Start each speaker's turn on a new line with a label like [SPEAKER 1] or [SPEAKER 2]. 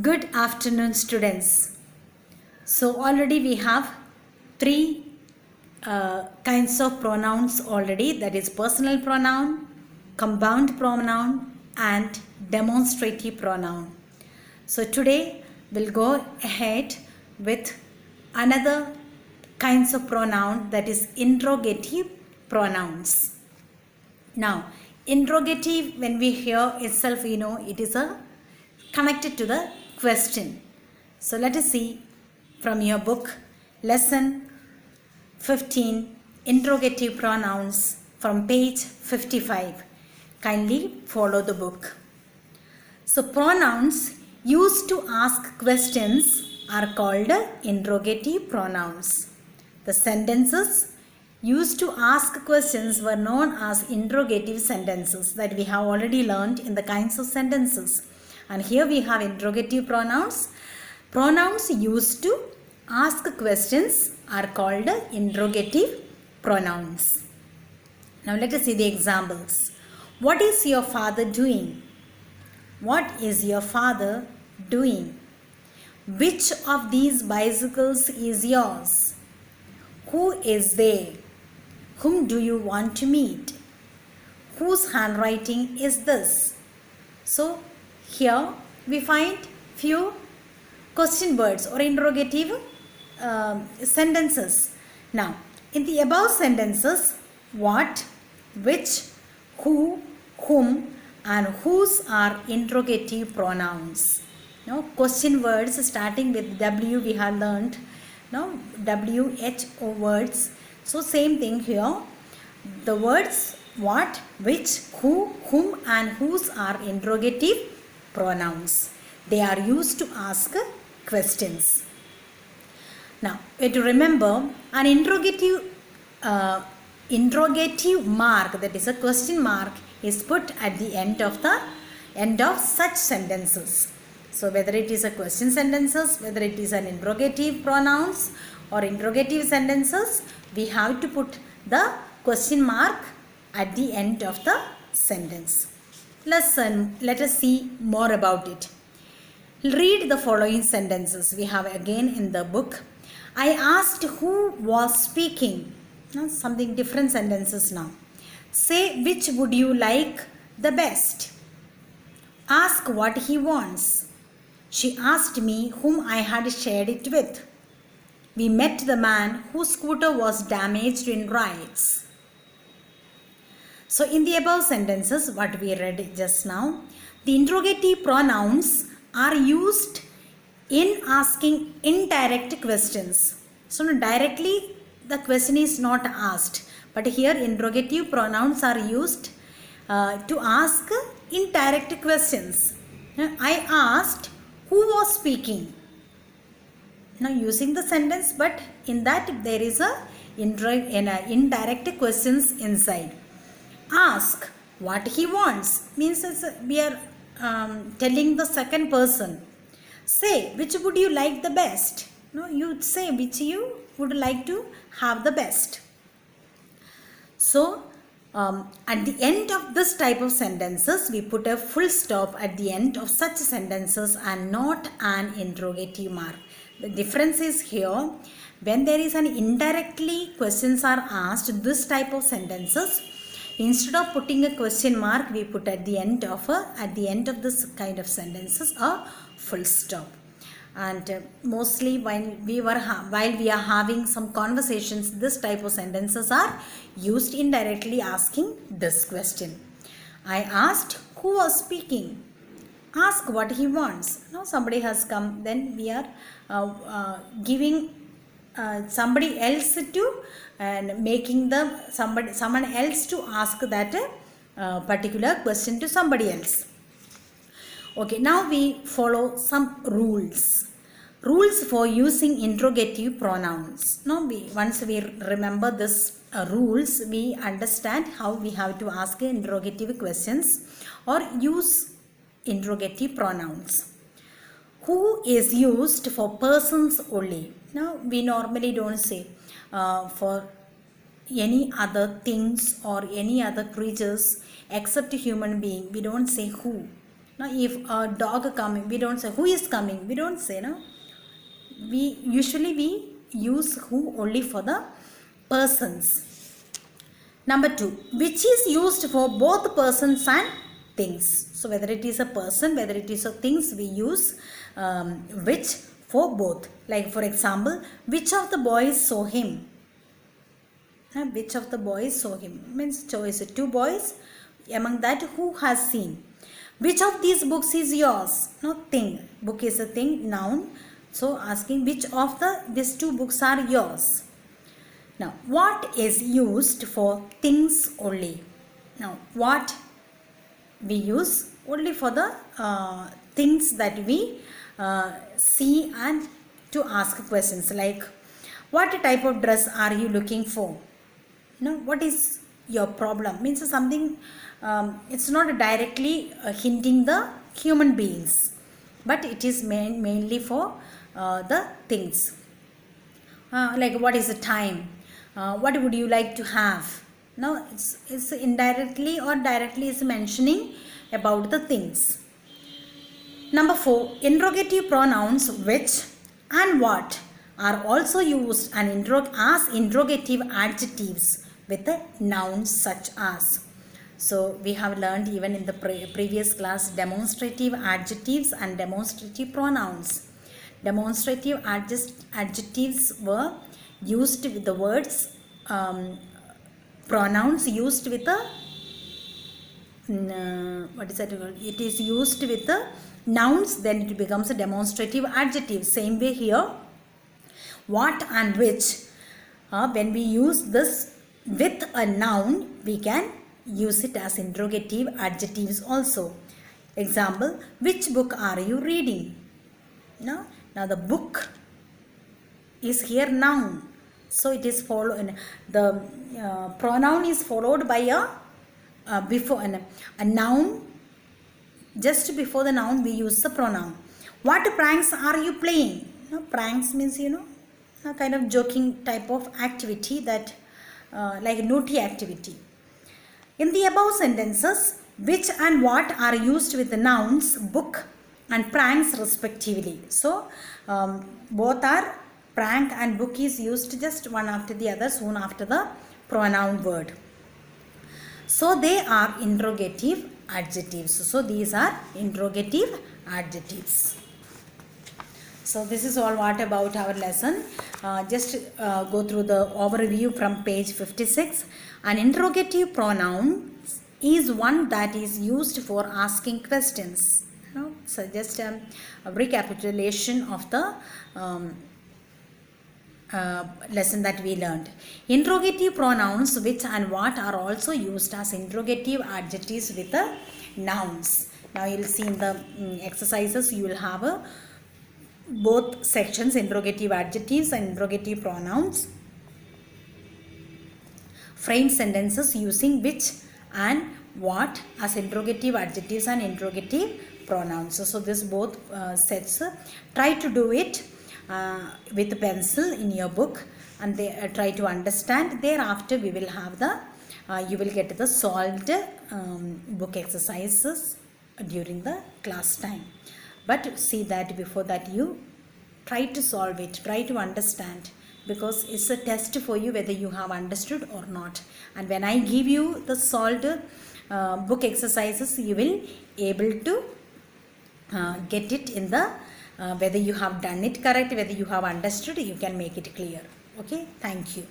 [SPEAKER 1] Good afternoon, students. So already we have three kinds of pronouns already, that is personal pronoun, compound pronoun and demonstrative pronoun. So today we'll go ahead with another kinds of pronoun, that is interrogative pronouns. Now interrogative, when we hear itself, we know it is connected to the question. So let us see from your book, lesson 15, interrogative pronouns, from page 55. Kindly follow the book. So pronouns used to ask questions are called interrogative pronouns. The sentences used to ask questions were known as interrogative sentences, that we have already learned in the kinds of sentences. And here we have interrogative pronouns. Pronouns used to ask questions are called interrogative pronouns. Now let us see the examples. What is your father doing? What is your father doing? Which of these bicycles is yours? Who is there? Whom do you want to meet? Whose handwriting is this? So here we find few question words or interrogative sentences. Now in the above sentences, what, which, who, whom and whose are interrogative pronouns. Now question words starting with W we have learned. Now WHO words. So same thing here. The words what, which, who, whom and whose are interrogative pronouns. They are used to ask questions. Now you have to remember an interrogative mark, that is a question mark, is put at the end of such sentences. So whether it is a question sentences, whether it is an interrogative pronouns or interrogative sentences, we have to put the question mark at the end of the sentence. Let us see more about it. Read the following sentences. We have again in the book. I asked who was speaking. Now, something different sentences now. Say which would you like the best. Ask what he wants. She asked me whom I had shared it with. We met the man whose scooter was damaged in riots. So in the above sentences, what we read just now, the interrogative pronouns are used in asking indirect questions. So directly the question is not asked, but here interrogative pronouns are used to ask indirect questions. I asked who was speaking. Now using the sentence, but in that there is a indirect questions inside. Ask what he wants means we are telling the second person. Say which would you like the best. No, you say which you would like to have the best. So at the end of this type of sentences, we put a full stop at the end of such sentences and not an interrogative mark. The difference is here, when there is an indirectly questions are asked, this type of sentences, instead of putting a question mark, we put at the end of this kind of sentences a full stop. And mostly while we are having some conversations, this type of sentences are used indirectly asking this question. I asked who was speaking. Ask what he wants. Now somebody has come, then we are giving somebody else to and making someone else to ask that particular question to somebody else. Okay, now we follow some rules. Rules for using interrogative pronouns. Now once we remember this rules, we understand how we have to ask interrogative questions or use interrogative pronouns. Who is used for persons only. Now we normally don't say for any other things or any other creatures except human being. We don't say who. Now, if a dog coming, we don't say who is coming. We don't say, no. We use who only for the persons. Number 2, which is used for both persons and things. So whether it is a person, whether it is a things, we use which for both. Like for example, which of the boys saw him? Which of the boys saw him means choice 2 boys. Among that, who has seen? Which of these books is yours? No, thing. Book is a thing, noun. So asking which of these 2 books are yours. Now, what is used for things only? Now, what we use only for the things that we see and to ask questions like, what type of dress are you looking for? What is your problem? Means something, it's not directly hinting the human beings, but it is mainly for the things. Like what is the time? What would you like to have? Now it's indirectly or directly is mentioning about the things. Number 4, interrogative pronouns which and what are also used and as interrogative adjectives with the nouns such as. So we have learned even in the previous class demonstrative adjectives and demonstrative pronouns. Demonstrative adjectives were used with the words, pronouns used with the what is that called? It is used with the nouns, then it becomes a demonstrative adjective. Same way here, what and which, when we use this with a noun, we can use it as interrogative adjectives also. Example, which book are you reading? Now the book is here noun, so it is followed, the pronoun is followed by before a noun. Just before the noun we use the pronoun. What pranks are you playing? Pranks means a kind of joking type of activity, that like naughty activity. In the above sentences, which and what are used with the nouns book and pranks respectively. So both are, prank and book is used just one after the other soon after the pronoun word. So they are interrogative adjectives. So these are interrogative adjectives. So this is all what about our lesson. Just go through the overview from page 56. An interrogative pronoun is one that is used for asking questions. So just a recapitulation of the lesson that we learned. Interrogative pronouns which and what are also used as interrogative adjectives with the nouns. Now you will see in the exercises, you will have both sections, interrogative adjectives and interrogative pronouns. Frame sentences using which and what as interrogative adjectives and interrogative pronouns. So this both sets, try to do it with pencil in your book and they try to understand. Thereafter we will have the you will get the solved book exercises during the class time. But see that before that you try to solve it, try to understand, because it's a test for you whether you have understood or not. And when I give you the solved book exercises, you will able to get it in the whether you have done it correct, whether you have understood, you can make it clear. Okay, thank you.